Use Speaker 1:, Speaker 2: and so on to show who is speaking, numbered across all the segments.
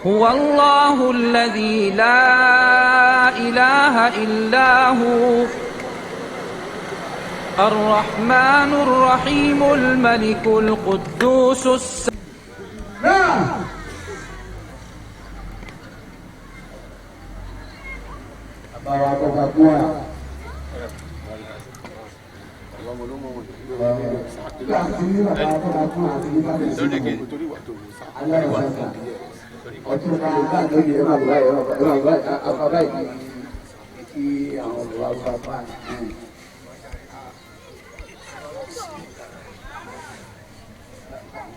Speaker 1: هو الله الذي لا إله إلا هو الرحمن الرحيم الملك القدوس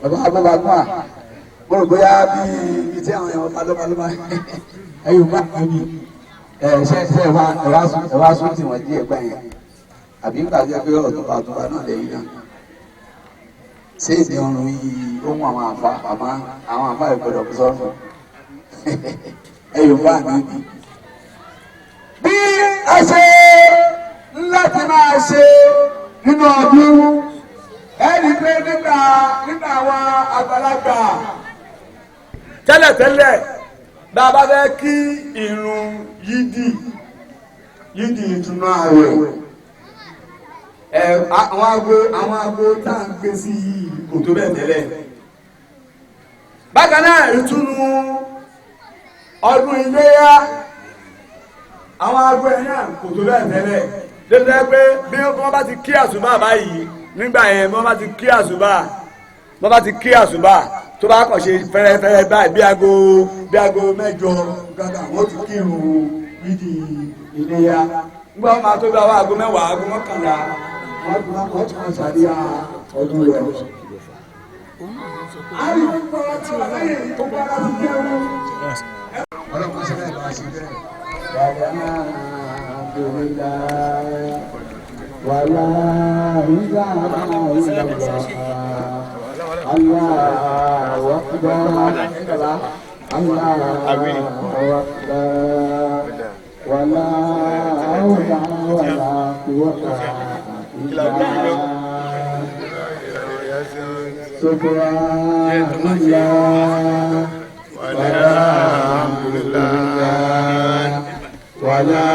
Speaker 2: bàbá àgbàlagbà mo rò bóyá bí ibi tí àwọn èèyàn balóbalóba ẹ̀yìn bá mi ṣe ẹ̀wá sún tí wọ́n jí ẹ̀gbá yẹn àbí ń gbàgbé pé ọ̀túnba náà lẹ́yìn náà ṣé ìdí ọrùn yìí ó mú àwọn àfa ìgbọ́dọ̀ kó sọ́run ẹ̀yìn bá mi bí a ṣe láti máa ṣe nínú ọdún ẹni pé nígbà àwọn àgbàlagbà tẹ́lẹ̀tẹ́lẹ̀ bá a bá fẹ́ kí ìrun yídì ìtúnú ààwẹ̀ àwọn ago tá à ń gbé sí yìí kò tó bẹ́ẹ̀ tẹ́lẹ̀ bákan náà ìtúnú ọdún iléyá àwọn ago ẹ̀ náà kò tó bẹ́ẹ̀ tẹ́lẹ̀ lẹ́tọ́ pé bí wọ́n bá ti kí àsùbá báyìí nígbà yẹn wọ́n bá ti kí àsùbá tó bá kàn ṣe fẹ́rẹ́fẹ́rẹ́ báyìí bí aago mẹ́jọ gàdá wọ́n ti kírun yídì iléyá nígbà wọn máa tó bí àwọn aago mẹ́wàá aago mọ́kànlá wọ́n ti kàn sàríà ọdún rẹ̀. ọlọ́pàá ṣẹlẹ̀ bá ṣe bẹ́ẹ̀. ولا إله إلا الله الله أكبر الله أكبر ولا حول ولا قوة إلا بالله سبحان الله والحمد لله ولا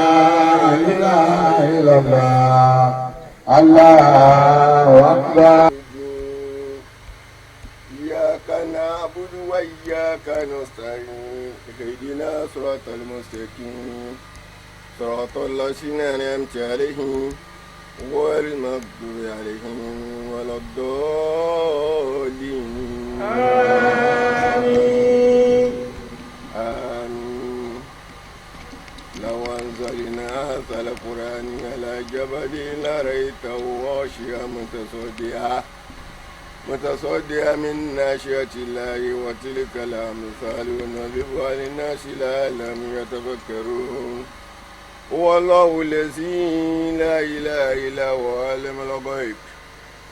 Speaker 2: إله إلا الله الله أكبر.
Speaker 3: إياك نعبد وإياك نستعين اهدنا صراط المستقيم صراط الذين أنعمت عليهم غير المغضوب عليهم ولا الضالين. آمين. لو أنزلنا هذا القرآن على جبل لرأيته خاشعا متصدعا من خشية الله وتلك الأمثال نضربها للناس لعلهم يتفكرون. هو الله الذي لا إله إلا هو عالم الغيب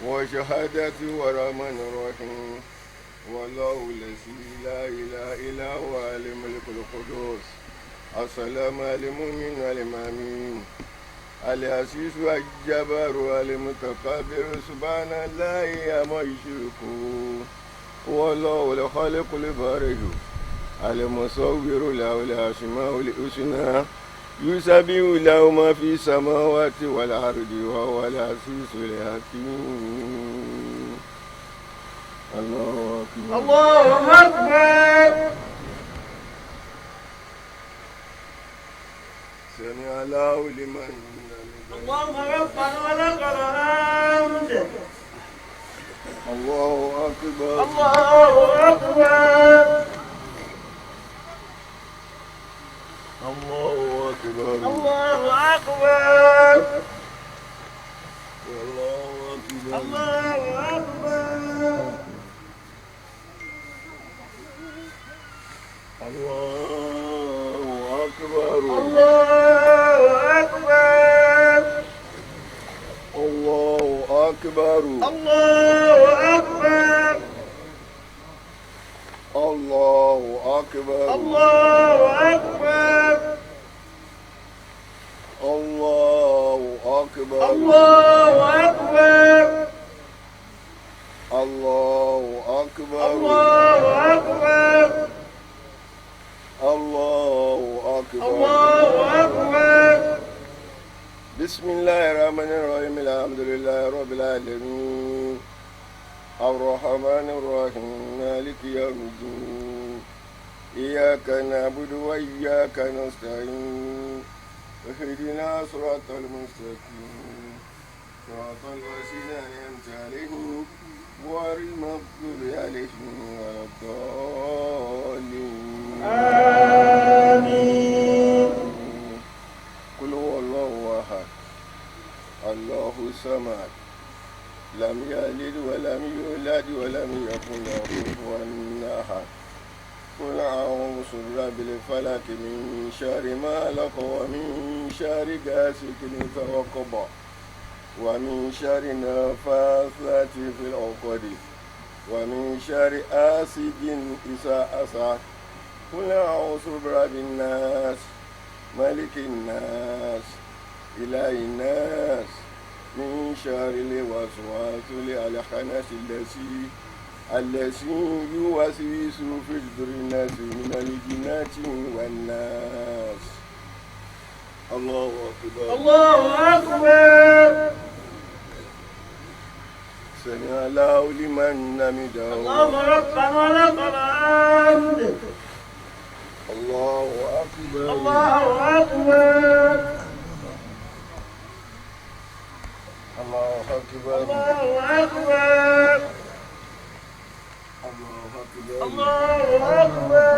Speaker 3: والشهادة والرحمن الرحيم. هو الله الذي لا إله إلا هو الملك القدوس السلام المؤمن المؤمن العزيز الجبار المتكبر سبحان الله عما يشركون. هو الله الخالق البارئ المصور له الأسماء الحسنى يسبح له ما في السماوات والأرض وهو العزيز الحكيم. الله أكبر الله أكبر. سمع الله لمن اللهم ربنا ولك الحمد. الله أكبر الله أكبر الله أكبر الله أكبر الله أكبر الله أكبر الله أكبر الله أكبر الله أكبر الله أكبر الله أكبر الله أكبر الله أكبر الله أكبر الله أكبر الله أكبر بسم الله الرحمن الرحيم الحمد لله رب العالمين الرحمن الرحيم مالك يوم الدين إياك نعبد وإياك نستعين اهدنا صراط المستقيم صراط الذين أنعمت عليهم غير المغضوب عليهم ولا الضالين
Speaker 4: آمين.
Speaker 3: قل هو الله أحد الله الصمد لم يلد ولم يولد ولم يكن له كفوا أحد قل أعوذ برب الفلق من شر ما خلق ومن شر غاسق إذا وقب ومن شر النفاثات في العقد ومن شر حاسد إذا حسد قل أعوذ برب الناس ملك الناس إله الناس من شر الوسواس الخناس الذي يوسوس في صدور الناس من الجنة والناس. الله أكبر.
Speaker 4: الله أكبر.
Speaker 3: سمع الله لمن حمده.
Speaker 4: الله ربنا ولك الحمد.
Speaker 3: الله أكبر.
Speaker 4: الله أكبر.
Speaker 3: الله أكبر.
Speaker 4: الله أكبر.
Speaker 3: الله أكبر.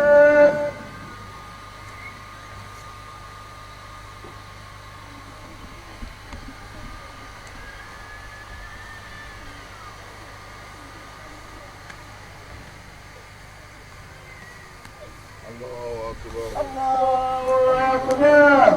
Speaker 4: الله أكبر.
Speaker 3: الله أكبر.
Speaker 4: الله أكبر.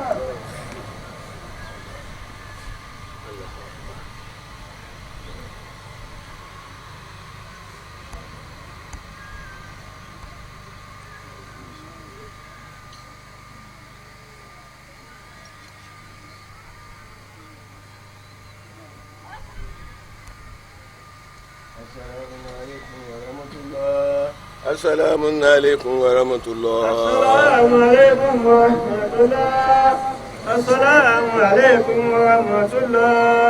Speaker 3: السلام عليكم ورحمة الله.
Speaker 4: السلام عليكم ورحمة الله. السلام عليكم ورحمة الله.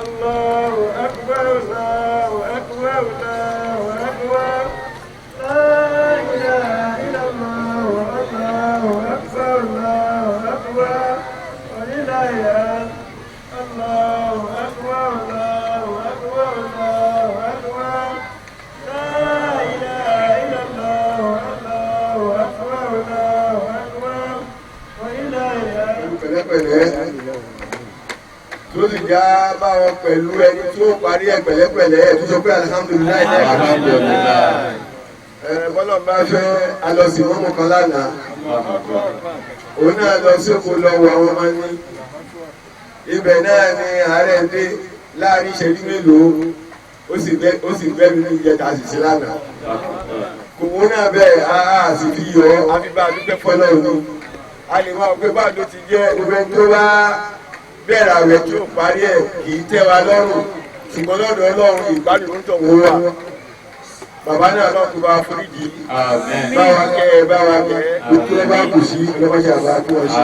Speaker 4: الله أكبر. الله أكبر. الله أكبر. لا إله إلا الله. الله أكبر. الله أكبر. ولله الحمد. الله أكبر. الله أكبر. الله أكبر. لا إله إلا الله. الله أكبر. الله أكبر. ولله الحمد.
Speaker 2: pẹ̀lẹ́pẹ̀lẹ́ tó sì já báwọn pẹ̀lú ẹni tí ó parí ẹ̀ pẹ̀lẹ́pẹ̀lẹ́ ẹ̀ tó sọ pé alihamudulilayi bọ́lá bá fẹ́ alọ́sí mọ́mọ́ kan lánàá òun náà lọ sóko lọ́wọ́ àwọn ọmọ ní ibẹ̀ náà ni ààrẹ dé láàrin ìṣẹ́jú mélòó ó sì gbẹ́mí ní ìjẹta àṣìṣe lánàá kò wọ́n náà bẹ́ẹ̀ á sì fi yọ àfibá dúpẹ́ fọ́lọ́ òní a lè máa gbé báà ló ti jẹ́ ìwé tó bá bẹ̀rẹ̀ àwẹ̀ tí ó parí ẹ̀ kì í tẹ́ wa lọ́rùn ṣùgbọ́n lọ́dọ̀ Ọlọ́run ìgbádùn ló ń tọ̀ wọ́n wà bàbá náà lọ́ọ́ kó bá foríjì báwa kẹ́ ẹ báwa kẹ́ ẹ gbogbo ẹ bá kù sí ọlọ́mọṣẹ́ àbá kí wọ́n ṣe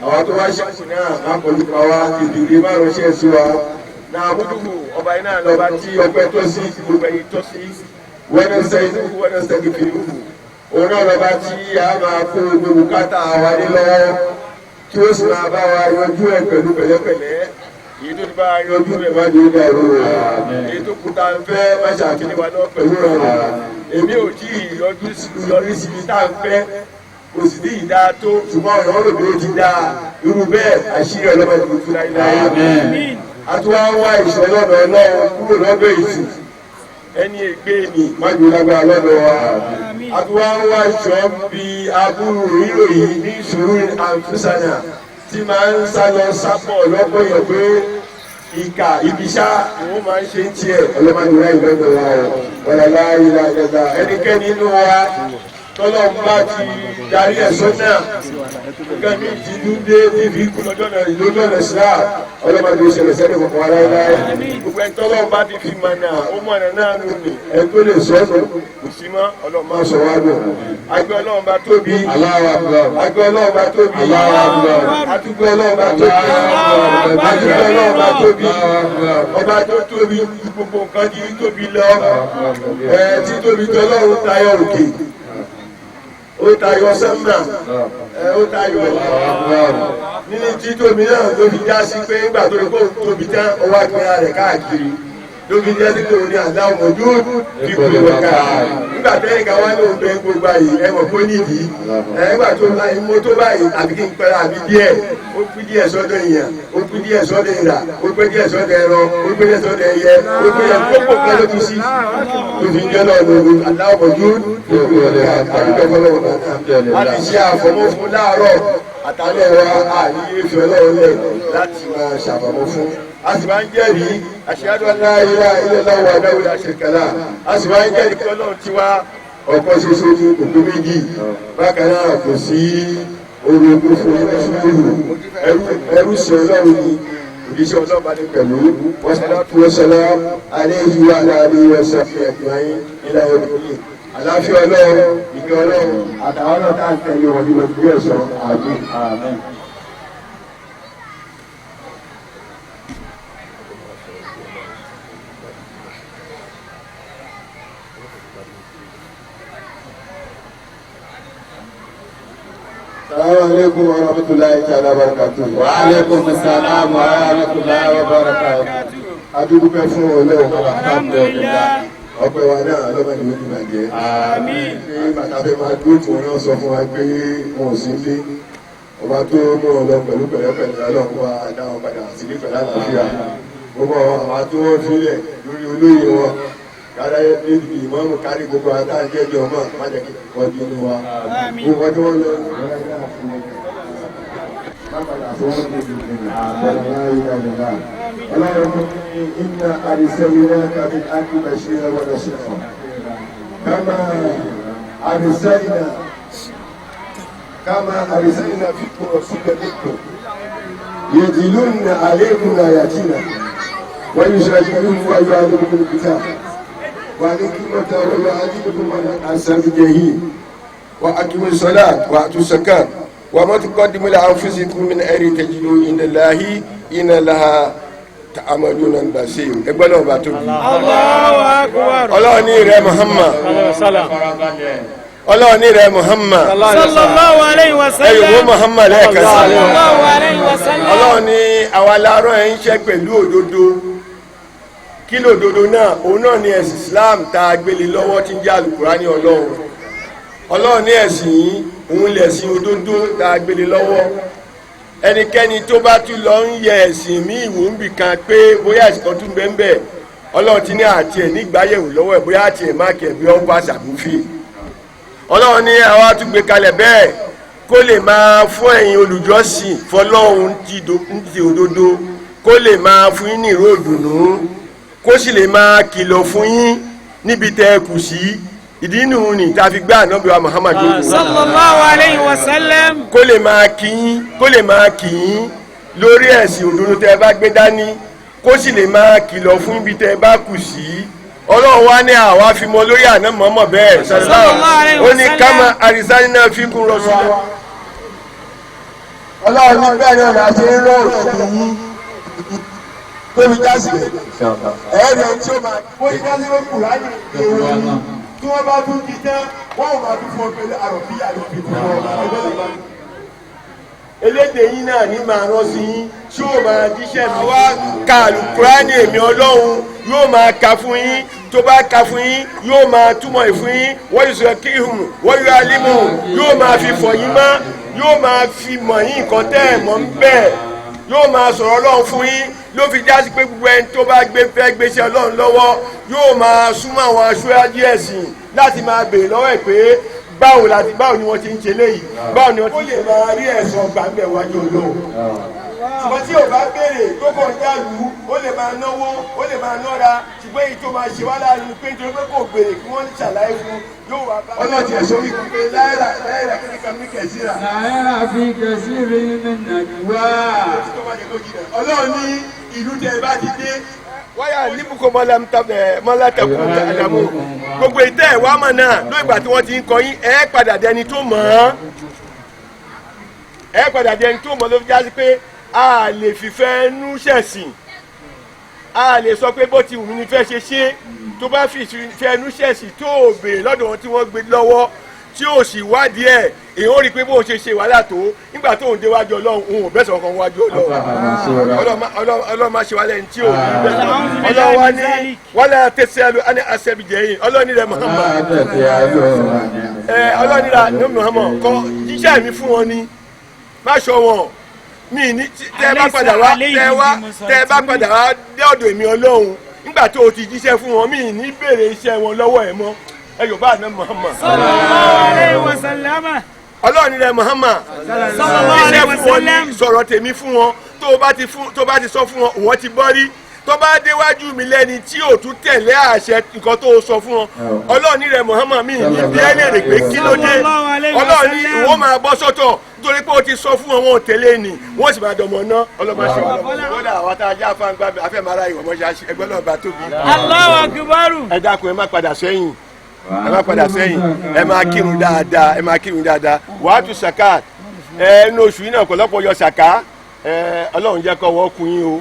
Speaker 2: àwọn tó wá ṣẹ́kù náà má pọ̀lú pa wá ìdìrí má ránṣẹ́ sí wa náà múdùkù ọba iná lọ́ba tí ọpẹ́ tó sí gbogbo ẹ̀yìn tó sí wẹ́nẹ́sẹ̀ ìfìlú òun náà lọ́ba tí a máa kó gbogbo kátà wa ní lọ́wọ́ tí ó sì máa bá wa yanjú ẹ̀ pẹ̀lú pẹ̀lẹ́pẹ̀lẹ́ èyí tó ti bá yanjú rẹ̀ má di ilé ẹ̀rọ rẹ̀ èyí tó kú tá ń fẹ́ má ṣàkíní wa náà pẹ̀lú rẹ̀ èmi ò tí ì yọrí síbi tá ń fẹ́ kò sì ní ìdá tó ṣùgbọ́n ọ̀rọ̀ òde ó ti dá irú bẹ́ẹ̀ àṣírí ọlọ́mọdé fún láyé àtúwá wá ìṣọ́ lọ́dọ̀ Ọlọ́run kúrò lọ́dọ̀ èsì ẹni ègbé ni májú lágbára lọ́dọ̀ wa àtúwá wá ìṣọ́ bí aburú rírò yìí ní ìṣòro àǹfíṣàyà tí máa ń sálọ sápọ̀ lọ́pọ̀ yẹn pé ìkà ibiṣá ni wọ́n máa ń ṣe ń tiẹ̀ ọlọ́mọdé láì lọ́dọ̀ wa ọ̀ wọ̀lá láì láìlẹ́gbà ẹnikẹ́ni inú wa
Speaker 3: tọ́lọ́ bá ti darí ẹ̀sọ́ náà nǹkan mi ti dúdé níbi lójọ́nà sílá ọlọ́mọdé ìṣẹ̀lẹ̀ sẹ́ni kọ̀ọ̀kan wa láéláé gbogbo ẹni tọ́lọ́ bá ti fi mọ̀ náà ó mọ̀ náà nù ní ẹni tó lè sọ ọ́ kò sí mọ́ ọlọ́mọ sọ wá lò agbẹ́ ọlọ́run bá tóbi agbẹ́ ọlọ́run bá tóbi àdúgbò ọlọ́run bá tóbi àdúgbò ọlọ́run bá tóbi ọba tó tóbi gbogbo nǹkan di tóbi lọ tí tóbi tọ́lọ́run tayọ òkè ó tayọ sẹ́mà ó tayọ nínú títóbi náà ló fi já sí pé nígbà tó ní kó tóbi tán ó wá gbéra rẹ̀ káàkiri ló fi jẹ́ nígbà òní àdáhùn ojú fífi wọ̀ káàkiri nígbà tẹ́yìn ká wá ní òun bẹ́ẹ̀ gbogbo àyè ẹ̀wọ̀n kó nídìí nígbà tó ń láyé mọ́tò báyìí àbí kí n pẹ́ra àbí díẹ̀ ó pín díẹ̀ sọ́dọ̀ èèyàn ó pín díẹ̀ sọ́dọ̀ ìrà ó pín díẹ̀ sọ́dọ̀ ẹran ó pín díẹ̀ sọ́dọ̀ ẹyẹ ó pín díẹ̀ gbogbo kan ló ti sí ló fi jẹ́ náà lóru àdáhùn ojú fífi wọ̀ káàkiri láti ṣe àfọmọ́ fún láàárọ̀ àtàlẹ́ wa àyè ìfẹ́ ọlọ́run lẹ̀ láti máa ṣàfọmọ́ fún a sì máa ń jẹ́rìí ashhadu an la ilaha illallah wahdahu la sharika lah a sì máa ń jẹ́rìí pé ọlọ́run ti wá ọ̀kan ṣoṣo ní òkú méjì bákan náà kò sí orogún fún ẹrú sí ọlọ́run ní òjíṣẹ́ ọlọ́run bá ní pẹ̀lú wassalatu wassalamu alayhi wa ala alihi wa sahbihi ajma'in ila yawmiddin àláfíà ọlọ́run ìgbẹ́ ọlọ́run àtàwọn náà tá à ń tẹ̀lé wọn ní ojú ẹ̀sọ́ àmín. Assalamu alaikum wa rahmatullahi ta'ala wa barakatuh.
Speaker 5: Wa alaikum assalam wa rahmatullahi wa barakatuh.
Speaker 3: Adúgbò fún ọlọ́run alhamdulillah. Ọpẹ́ wa náà lọ́mọdé ló ti bàjẹ́. Àmín. Ṣé bàtà fẹ́ máa dúró tí wọ́n náà sọ fún wa pé wọn ò sí ilé. Ọba tó mú ọ lọ pẹ̀lú pẹ̀lẹ́pẹ̀lẹ́ ọlọ́run wa dáhùn padà sílé pẹ̀lú àlàáfíà. Gbogbo àwọn tó wọ́n filẹ̀ lórí olóyè wọn. Kára níbi ìmọ̀ọ́mù kárí gbogbo àtàjẹ́jọ́ ọmọ májèkì wọ́n bí inú wa. Gbogbo tí wọ́n lọ اللهم إنا أرسلناك بالحق بشيرا ونصيرا كما أرسلنا فيكم رسولا منكم يدلون عليكم آياتنا ويشهدون ويعلمكم الكتاب والحكمة ويعلمكم من أحسن الجحيم وأقيموا الصلاة وآتوا الزكاة وما تقدموا لأنفسكم من خير تجدوه عند الله إن الله تعملون البصير ẹgbẹ́lẹ́ ọba tóbi. Allahu Akbar. Ọlọ́run ní rẹ̀ Muhammad. Ọlọ́run ní rẹ̀ Muhammad.
Speaker 4: sallallahu alayhi wa sallam.
Speaker 3: ẹ̀yọ̀ wọ́n Muhammad lẹ́ẹ̀kan sí.
Speaker 4: sallallahu alayhi wa sallam.
Speaker 3: Ọlọ́run ní àwa láàárọ̀ ẹ̀ ń ṣe pẹ̀lú òdodo. Kí lòdodo náà? Òun náà ni ẹ̀sìn Islam tá a gbélé lọ́wọ́ tí ń jẹ́ Al-Qur'ani Ọlọ́run. Ọlọ́run ní ẹ̀sìn yìí òun lẹ̀sìn òdodo tá a gbélé lọ́wọ́. Ẹnikẹ́ni tó bá tún lọ ń yẹ ẹ̀sìn mí ìwò ń bì kan pé bóyá ẹ̀sìn kan tún bẹ́ẹ̀ bẹ́ẹ̀ Ọlọ́run ti ní àti ẹ̀ nígbàyẹ̀wò lọ́wọ́ ẹ̀ bóyá àti ẹ̀ má kẹ̀ bí wọ́n bá ṣàbùfì. Ọlọ́run ní àwa tún gbé kalẹ̀ bẹ́ẹ̀ kó lè máa fún ẹ̀yin olùjọ́sìn fọlọ́run ti òdodo kó lè máa fún yín ní ìró ìdùnnú kó sì lè máa kìlọ̀ fún yín níbi tẹ́ ẹ kù sí. Ìdí inú ni tá a fi gbá ànábì wa Muhammad
Speaker 4: sallallahu alayhi wa sallam.
Speaker 3: kó lè máa kì í lórí ẹ̀sìn òdodo tẹ́ ẹ bá gbé dání kó sì lè máa kìlọ̀ fún ibi tẹ́ ẹ bá kù sí. Ọlọ́run wá ní àwa fi mọ lórí àná mọ́mọ́ bẹ́ẹ̀ ó ní kama arsalna fikum rasula. Ọlọ́run ní bẹ́ẹ̀ náà la ṣe ń rọ òṣèlú yín tóbi jásí ẹ̀ẹ́dẹ̀ tí ó máa kó jásí ló kù láyé èrò yìí tí wọ́n bá tún jí tán wọ́n ò máa tún fún ọgbẹ́lẹ́ àròbíyà ló fi fún ọgbẹ́ ìgbà. Elédè yín náà ní máa rán sí yín tí ó máa jíṣẹ́ mi wá ka Al-Qur'ani èmi Ọlọ́run yóò máa ka fún yín tó bá ka fún yín yóò máa túmọ̀ ìfún yín wọ́n yóò sọ kí hùn wọ́n yóò alímù yóò máa fi fọ̀ yín mọ́ yóò máa fi mọ̀ yín nǹkan tẹ́ ẹ̀ mọ́ ń bẹ́ẹ̀ yóò máa sọ̀rọ̀ Ọlọ́run fún yín ló fi jásí pé gbogbo ẹni tó bá fẹ́ gbéṣẹ́ Ọlọ́run lọ́wọ́ yóò máa súnmọ́ àwọn aṣáájú ẹ̀sìn láti máa béèrè lọ́wọ́ ẹ̀ pé báwo ni wọ́n ti ń ṣe léyìí báwo ni wọ́n ti lè máa rí ẹ̀sọ́ gbàgbẹ́ wájú olóhùn. ṣùgbọ́n tí ò bá béèrè tó kàn dàlú ó lè máa náwó ó lè máa nọ́ra ṣùgbọ́n èyí tó máa ṣe wá láàrin pé nítorí pé kò béèrè kí wọ́n ṣàlàyé fún yóò wá bá. ọlọ́ọ̀tì ẹ̀sọ́ wí pé náírà kíníkà mí kẹ̀síra.
Speaker 5: náírà fi kẹ̀síra ní nàìjíríà.
Speaker 3: ọlọ́ọ̀ ní ìlú tẹ bá ti dé wáyà níbùkún mọ́látàkùn àdàmú gbogbo ìtẹ́ ẹ̀wá mọ̀ náà ló ìgbà tí wọ́n ti ń kọ yín ẹ̀ padà dẹni tó mọ̀ ọ́ ẹ̀ padà dẹni tó mọ̀ ló fi jásí pé a lè fìfẹ́ nú ṣẹ̀sìn a lè sọ pé bó ti wù ní fẹ́ ṣe tó bá fìfẹ́ nú ṣẹ̀sìn tó o béèrè lọ́dọ̀ wọn tí wọ́n gbé lọ́wọ́ tí o sì wádìí ẹ̀ èyí ó rí i pé bó o ṣe wàhálà tó nígbà tó ń déwájú ọlọ́run òun ò bẹ́sẹ̀ ọkàn wájú ọlọ́run ọlọ́run máa ṣe wálẹ̀ ní tí ò ní bẹ́sẹ̀ ọlọ́run wá ní wálé tẹ̀sẹ̀ ẹlò ẹni àṣẹbìjẹ́ yìí ọlọ́run rẹ̀ Muhammad ọlọ́run rẹ̀ ní Muhammad kọ́ jíṣẹ́ mi fún wọn ni má ṣọ wọn mi ní tẹ́ bá padà wá dé ọ̀dọ̀ èmi ọlọ́run nígbà tó o ti jíṣẹ́ fún wọn mi ní béèrè iṣẹ́ wọn lọ́wọ́ ẹ̀ mọ́ ẹ yóò bá àná Muhammad.
Speaker 4: sallallahu alaihi wasallam.
Speaker 3: ọlọ́ọ̀ni rẹ̀ Muhammad.
Speaker 4: sallallahu alaihi wasallam.
Speaker 3: sọ̀rọ̀ tèmi fún wọn tó o bá ti sọ fún wọn òun ti bọ́ rí tó bá déwájú mi lẹ́ni tí ò tún tẹ̀lé àṣẹ nǹkan tó o sọ fún wọn ọlọ́ọ̀ni rẹ̀ Muhammad mi ní bí ẹ lè rè pé kí ló dé ọlọ́ọ̀ni ìwọ máa bọ́ sọ́tọ̀ nítorí pé o ti sọ fún wọn wọn ò tẹ̀lé ni wọ́n sì máa dọ̀mọ́ ná ọlọ́mọ ṣe wọ́n àwọn tá a já fáńgbá afẹ́mọ́ra ìwọ̀n mọ́ṣá ẹgbẹ́ náà bá tóbi.
Speaker 4: Allahu akbar.
Speaker 3: ẹ dákun ẹ má padà sẹ́yìn ẹ má padà sẹ́yìn ẹ máa kírun dáadáa wàá tu sàká ẹnu oṣù yìí náà ọ̀pọ̀lọpọ̀ yọ sàká ọlọ́run jẹ́ kọ́ wọ́n kun yín o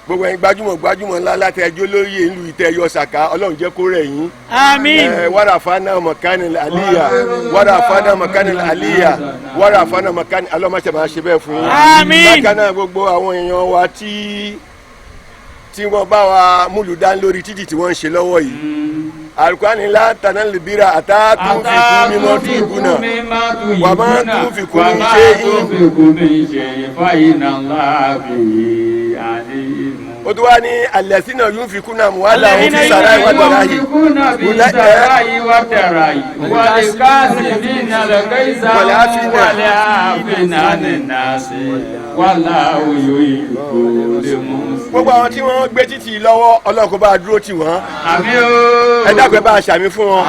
Speaker 3: gbogbo ẹ̀yin gbajúmọ̀ ńlá láti ẹjọ́ lórí ìlú ìtẹ́ yọ sàká ọlọ́run jẹ́ kó rẹ̀ yín.
Speaker 4: àmín.
Speaker 3: wàrà fana mọ̀kánì àlíyà wàrà fana mọ̀kánì alọ́mọṣẹ́ máa ṣe bẹ́ẹ̀ fún yín.
Speaker 4: àmín.
Speaker 3: bákan náà gbogbo àwọn èèyàn wa tí wọ́n bá wa múlùdá lórí títì tí wọ́n ń ṣe lọ́wọ́ yìí alukani la tana libira ata tun fi kun mi ma tu kuna wa ma tun fi kun mi se o tó wá ní alẹ́sìn náà yóò fi kún náà wàhálà òun fi sàrà ìwà tẹ̀ra yìí.
Speaker 5: wàlẹ̀ káàsì bí nàlẹ́ kẹ́sà wàlẹ̀ àfínà nìyàsí wàlẹ̀ òyò ìkó lè mú.
Speaker 3: gbogbo àwọn tí wọ́n gbé títì lọ́wọ́ Ọlọ́run kó bá a dúró tì wọ́n.
Speaker 5: àmín o.
Speaker 3: ẹ dákun ẹ bá a ṣàmì fún wọn.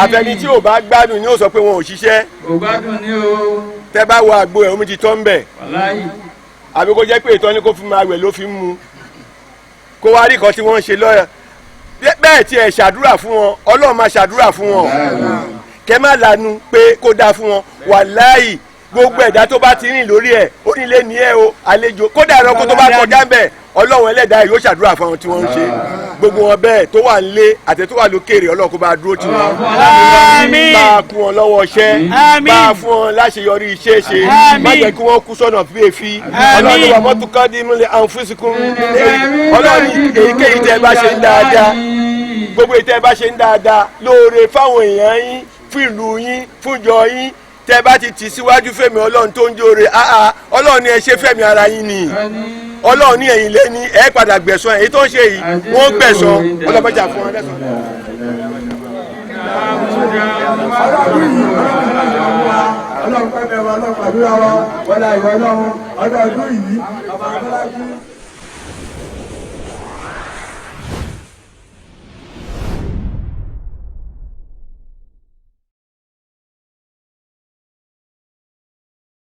Speaker 3: àfẹni tí ò bá gbádùn ni ó sọ pé wọn ò ṣiṣẹ́.
Speaker 5: ò gbádùn ni o.
Speaker 3: tẹ bá wo àgbo ẹ̀ omi ti tọ́ ń bẹ̀.
Speaker 5: wàláyé.
Speaker 3: àbí kó jẹ́ pé ìtọ́ni kó fi máa wẹ̀ ló fi ń mu kó wá rí kan tí wọ́n ń ṣe lọ́yà bẹ́ẹ̀ tí ẹ̀ ṣàdúrà fún wọn Ọlọ́run máa ṣàdúrà fún wọn kẹ́ má lanu pé kó dáa fún wọn wàláhì gbogbo ẹ̀dá tó bá ti rìn lórí ẹ̀ ó nílé ní ẹ̀ o àlejò kódà ẹranko tó bá kọjá ń bẹ̀ Ọlọ́run ẹlẹ́dàá yóò ṣàdúrà fún àwọn tí wọ́n ń ṣe gbogbo wọn bẹ́ẹ̀ tó wà nílé àti tó wà lókèrè Ọlọ́run kó bá a dúró tì wọ́n bá a kún wọn lọ́wọ́ iṣẹ́ bá a fún wọn láṣeyọrí iṣẹ́ ṣe má jẹ́ kí wọ́n kú sọ́nà fífi Ọlọ́run wà mọ́tò kọ́dí múlẹ̀ àǹfùsìkún Ọlọ́run èyíkéyìí tẹ́ ẹ bá ṣe ń dáadáa gbogbo èyí tẹ́ ẹ bá ṣe ń dáadáa lóore fáwọn èèyàn yín fún ìlú yín fún ìjọ yín tẹ́ bá ti tì síwájú fẹ́mi Ọlọ́run tó ń jóore Ọlọ́run ni ẹ ṣe fẹ́mi ara yín ni Ọlọ́run ní ẹ̀yìn lé ní ẹ padà gbẹ̀san èyí tó ń ṣe yìí wọ́n gbẹ̀san ọlọ́mọjà fún wọn lẹ́san.
Speaker 2: Ọlọ́run pẹ́ bẹ́ẹ̀ wọ ọlọ́run pàdúrà wa wọlé àìwọ ọlọ́run ọdọọdún yìí ọba abọ́lájú.